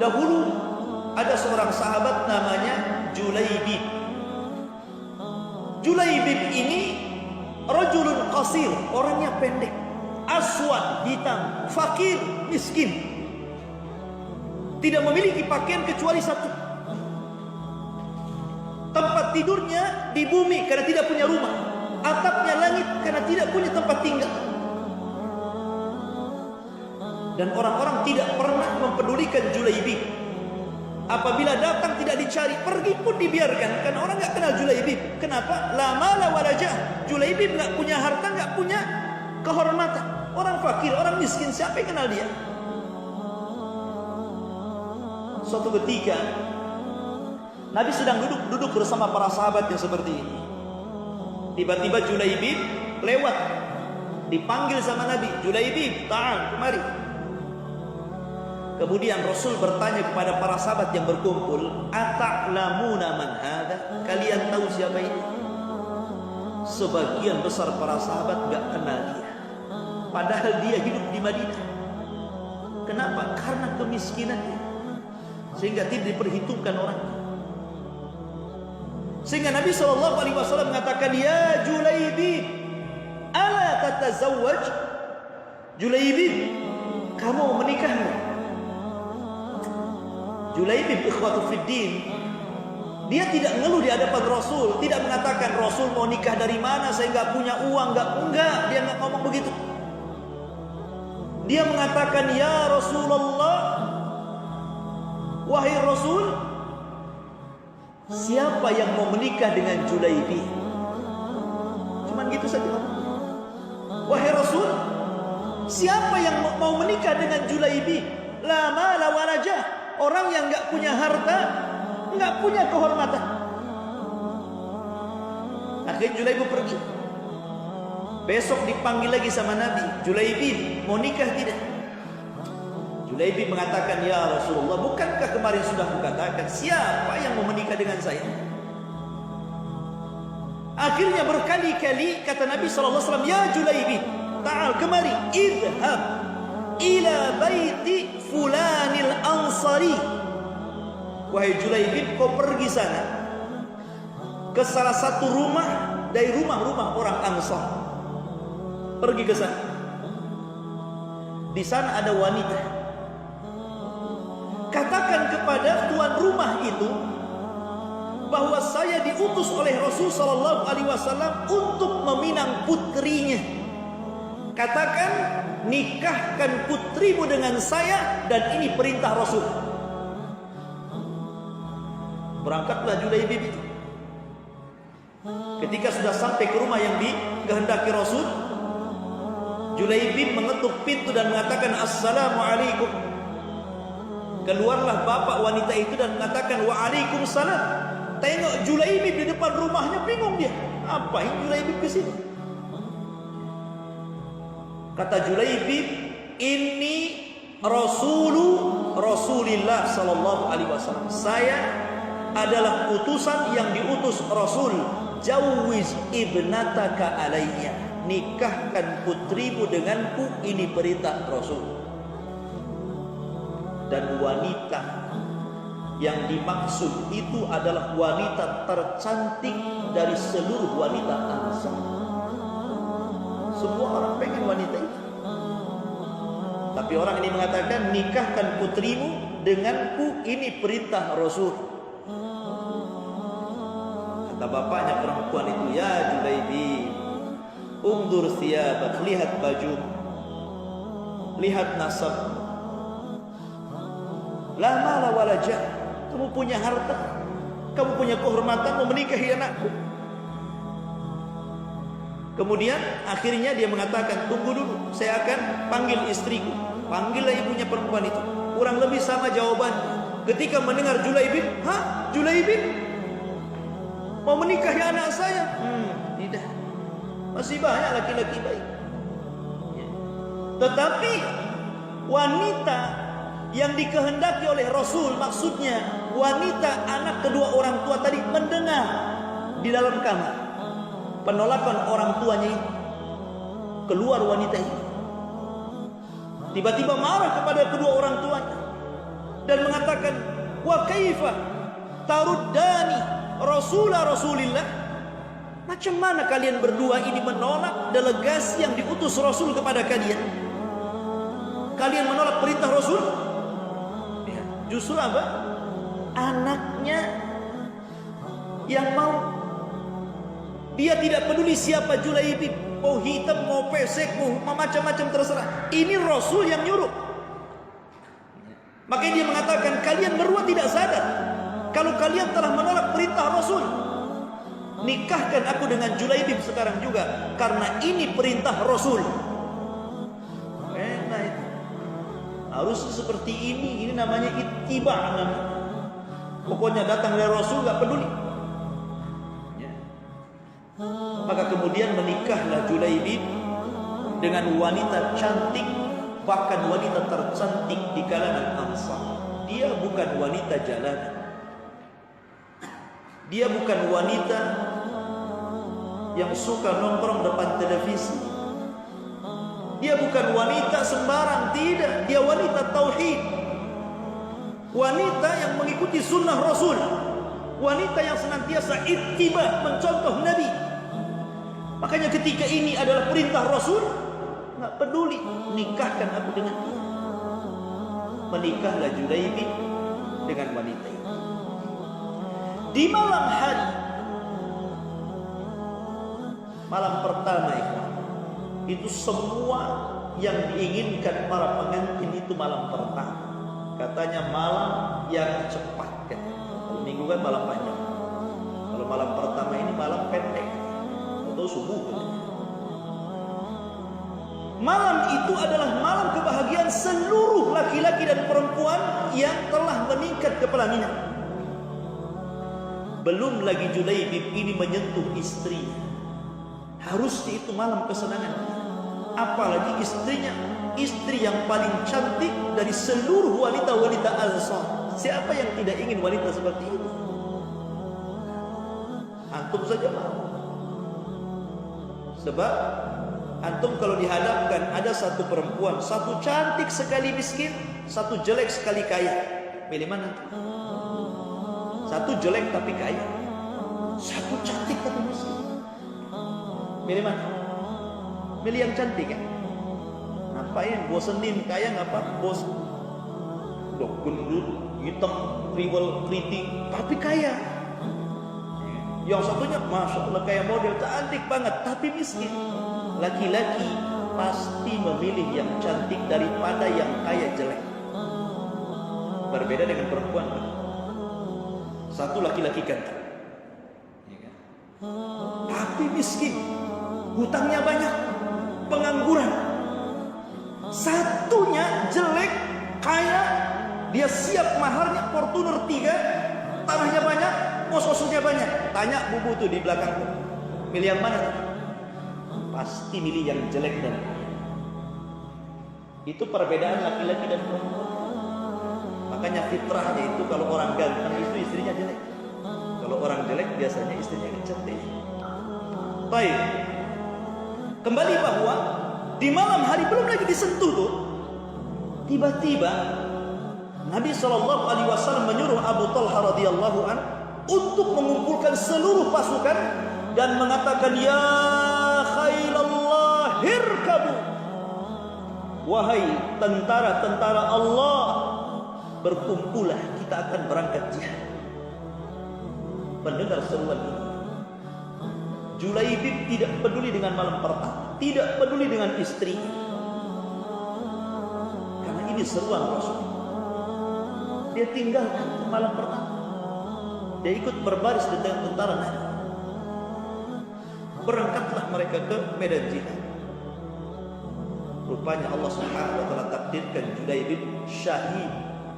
Dahulu ada seorang sahabat namanya Julaibib. Julaibib ini rajulun qasir, orangnya pendek, aswad, hitam, fakir, miskin, tidak memiliki pakaian kecuali satu. Tempat tidurnya di bumi karena tidak punya rumah, atapnya langit karena tidak punya tempat tinggal. Dan orang-orang tidak pernah mempedulikan Julaibib. Apabila datang tidak dicari, pergi pun dibiarkan, karena orang nggak kenal Julaibib. Kenapa? La mala wala jah. Julaibib nggak punya harta, nggak punya kehormatan. Orang fakir, orang miskin, siapa yang kenal dia? Suatu ketika Nabi sedang duduk bersama para sahabat yang seperti ini. Tiba-tiba Julaibib lewat, dipanggil sama Nabi, Julaibib, ta'al, kemari. Kemudian Rasul bertanya kepada para sahabat yang berkumpul, ata'lamuna man hadha? Kalian tahu siapa ini? Sebagian besar para sahabat gak kenal dia, padahal dia hidup di Madinah. Kenapa? Karena kemiskinannya, sehingga tidak diperhitungkan orang. Sehingga Nabi SAW mengatakan, ya Julaibib, ala tatazawwaj? Julaibib, kamu mau menikah enggak? Julaibib ikhwatu fiddin, dia tidak ngeluh di hadapan Rasul, tidak mengatakan Rasul mau nikah dari mana, saya nggak punya uang, enggak, dia nggak ngomong begitu. Dia mengatakan, ya Rasulullah, wahai Rasul, siapa yang mau menikah dengan Julaibib? Cuman gitu saja. Wahai Rasul, siapa yang mau menikah dengan Julaibib? La mala wala jah. Orang yang nggak punya harta, nggak punya kehormatan. Akhirnya Julaibib pergi. Besok dipanggil lagi sama Nabi, Julaibib mau nikah tidak? Julaibib mengatakan, ya Rasulullah, bukankah kemarin sudah kukatakan siapa yang mau menikah dengan saya? Akhirnya berkali-kali kata Nabi SAW, ya Julaibib, ta'al, kemari, idhab ila baiti fulanil ansari. Wahai Julaibib, kau pergi sana ke salah satu rumah dari rumah-rumah orang Ansar. Pergi ke sana. Di sana ada wanita. Katakan kepada tuan rumah itu bahwa saya diutus oleh Rasul sallallahu alaihi wasallam untuk meminang putrinya. Katakan, nikahkan putrimu dengan saya, dan ini perintah Rasul. Berangkatlah Julaibib itu. Ketika sudah sampai ke rumah yang dikehendaki Rasul, Julaibib mengetuk pintu dan mengatakan, assalamualaikum. Keluarlah bapak wanita itu dan mengatakan, waalaikumsalam. Tengok Julaibib di depan rumahnya, bingung dia, apa yang Julaibib ke sini? Kata Julaibib, ini Rasulullah sallallahu alaihi wasallam. Saya adalah utusan yang diutus Rasul. Jawwiz ibnataka alayya. Nikahkan putrimu denganku, ini perintah Rasul. Dan wanita yang dimaksud itu adalah wanita tercantik dari seluruh wanita Ansar. Semua orang pengen wanita itu. Tapi orang ini mengatakan, nikahkan putrimu denganku, ini perintah Rasul. Kata bapaknya perempuan itu, ya Julaibib, undur thiyabak, lihat baju, lihat nasab. La mala wala jah. Kamu punya harta, kamu punya kehormatan, mau menikahi anakku. Kemudian akhirnya dia mengatakan, tunggu dulu, saya akan panggil istriku. Panggillah ibunya perempuan itu. Kurang lebih sama jawaban. Ketika mendengar Julaibib, Julaibib mau menikahi anak saya? Tidak. Masih banyak laki-laki baik. Tetapi wanita yang dikehendaki oleh Rasul, maksudnya wanita anak kedua orang tua tadi, mendengar di dalam kamar penolakan orang tuanya itu. Keluar wanita itu, tiba-tiba marah kepada kedua orang tuanya. dan mengatakan, wa kaifa taruddani Rasulillah. Macam mana kalian berdua ini menolak delegasi yang diutus Rasul kepada kalian? Kalian menolak perintah Rasul? Ya, justru apa? Anaknya yang mau. Dia tidak peduli siapa Julaibib, mau hitam, mau pesek, mau macam-macam terserah. Ini Rasul yang nyuruh. Makanya dia mengatakan, kalian berdua tidak sadar kalau kalian telah menolak perintah Rasul. Nikahkan aku dengan Julaibib sekarang juga, karena ini perintah Rasul. Enak itu. Harus seperti ini namanya ittiba namanya. Pokoknya datang dari Rasul gak peduli. Ya. Maka kemudian menikahlah Julaibib dengan wanita cantik, bahkan wanita tercantik di kalangan Ansar. Dia bukan wanita jalanan. Dia bukan wanita yang suka nongkrong depan televisi. Dia bukan wanita sembarang, tidak. Dia wanita tauhid. Wanita yang mengikuti sunnah Rasul. Wanita yang senantiasa ittiba, mencontoh Nabi. Makanya ketika ini adalah perintah Rasul, nggak peduli, nikahkan aku dengan dia. Menikahlah Julaibib dengan wanita ini. Di malam hari, malam pertama itu semua yang diinginkan para pengantin itu malam pertama. Katanya malam yang cepat kan. Kalau minggu kan malam panjang. Kalau malam pertama ini malam pendek. Atau subuh kan. Malam itu adalah malam kebahagiaan seluruh laki-laki dan perempuan yang telah meningkat kepala minyak. Belum lagi Julaibib ini menyentuh istrinya. Harusnya itu malam kesenangan. Apalagi istrinya, istri yang paling cantik dari seluruh wanita-wanita Ansar. Siapa yang tidak ingin wanita seperti itu? Antum saja mau. Sebab antum kalau dihadapkan ada satu perempuan, satu cantik sekali miskin, satu jelek sekali kaya, pilih mana? Satu jelek tapi kaya, satu cantik tapi miskin. Milih mana? Milih yang cantik kan? Ngapain? Bosenin kaya ngapa? Bos udah gendut, hitam, kriwel, keriting, tapi kaya. Yang satunya masya Allah kayak model cantik banget tapi miskin. Laki-laki pasti memilih yang cantik daripada yang kaya jelek. Berbeda dengan perempuan. Satu laki-laki ganteng, tapi miskin, hutangnya banyak, pengangguran. Satunya jelek, kaya, dia siap maharnya Fortuner 3, tanahnya banyak, kos-kosnya banyak. Tanya bubu tuh di belakang, milih yang mana? Pasti milih yang jelek dan kaya. Itu perbedaan laki-laki dan perempuan. Makanya fitrahnya itu kalau orang ganteng itu istrinya jelek. Kalau orang jelek biasanya istrinya cantik. Baik. Kembali bahwa di malam hari belum lagi disentuh tuh, tiba-tiba Nabi SAW menyuruh Abu Talha radhiyallahu an untuk mengumpulkan seluruh pasukan dan mengatakan, ya khailallah hirkabu, wahai tentara-tentara Allah, berkumpullah, kita akan berangkat jihad. Pendengar seruan ini, Julaibib tidak peduli dengan malam pertama, tidak peduli dengan istri, karena ini seruan Rasul. Dia tinggalkan malam pertama, dia ikut berbaris dengan tentara Nabi. Berangkatlah mereka ke medan jihad. Rupanya Allah Subhanahu wa taala takdirkan Julaibib syahid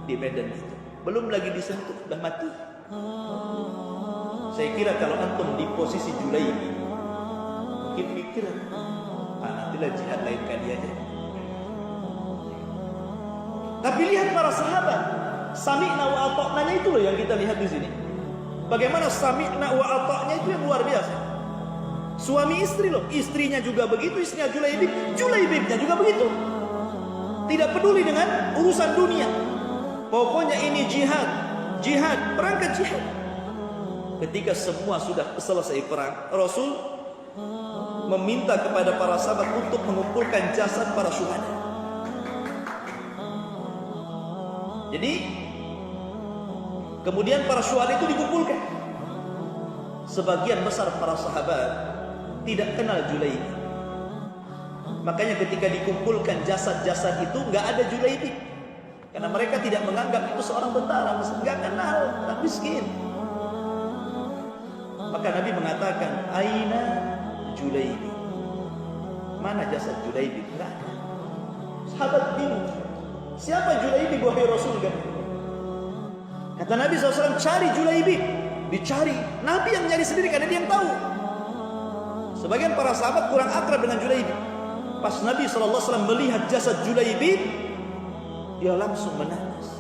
di medan itu. Belum lagi disentuh, sudah mati. Saya kira kalau antum di posisi Julaibib, mungkin pikiran, nantilah jihad lain kali aja. Tapi lihat para sahabat, sami'na wa ata'nanya itu loh yang kita lihat di sini. Bagaimana sami'na wa ata'nya itu yang luar biasa. Suami istri loh, istrinya juga begitu, istrinya Julaibib, Julaibibnya juga begitu. Tidak peduli dengan urusan dunia. Pokoknya ini jihad, jihad, berangkat jihad. Ketika semua sudah selesai perang, Rasul meminta kepada para sahabat untuk mengumpulkan jasad para syuhada. Jadi kemudian para syuhada itu dikumpulkan. Sebagian besar para sahabat tidak kenal Julaibi. Makanya ketika dikumpulkan jasad-jasad itu nggak ada Julaibi, karena mereka tidak menganggap itu seorang tentara, nggak kenal, tak miskin. Maka Nabi mengatakan, Aina Julaibi, mana jasad Julaibi? Nggak ada. Sahabat bingung, siapa Julaibi wahai Rasul? Kata Nabi SAW, cari Julaibi. Dicari, Nabi yang nyari sendiri karena dia yang tahu. Sebagian para sahabat kurang akrab dengan Julaibi. Pas Nabi SAW melihat jasad Julaibi, dia langsung menangis.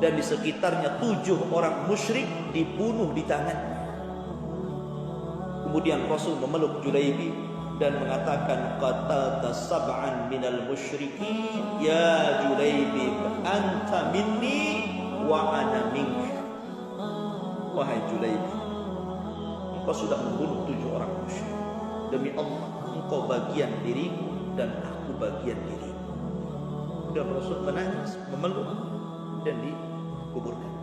Dan di sekitarnya 7 orang musyrik dibunuh di tangannya. Kemudian Rasul memeluk Julaibi dan mengatakan, qatalta sab'an minal musyrikin ya Julaibi, anta minni wa ana minka. Wahai Julaibi, engkau sudah membunuh 7 orang musyrik. Demi Allah, engkau bagian diriku dan aku bagian dirimu. Dan Rasul menangis, memeluk dan dikuburkan.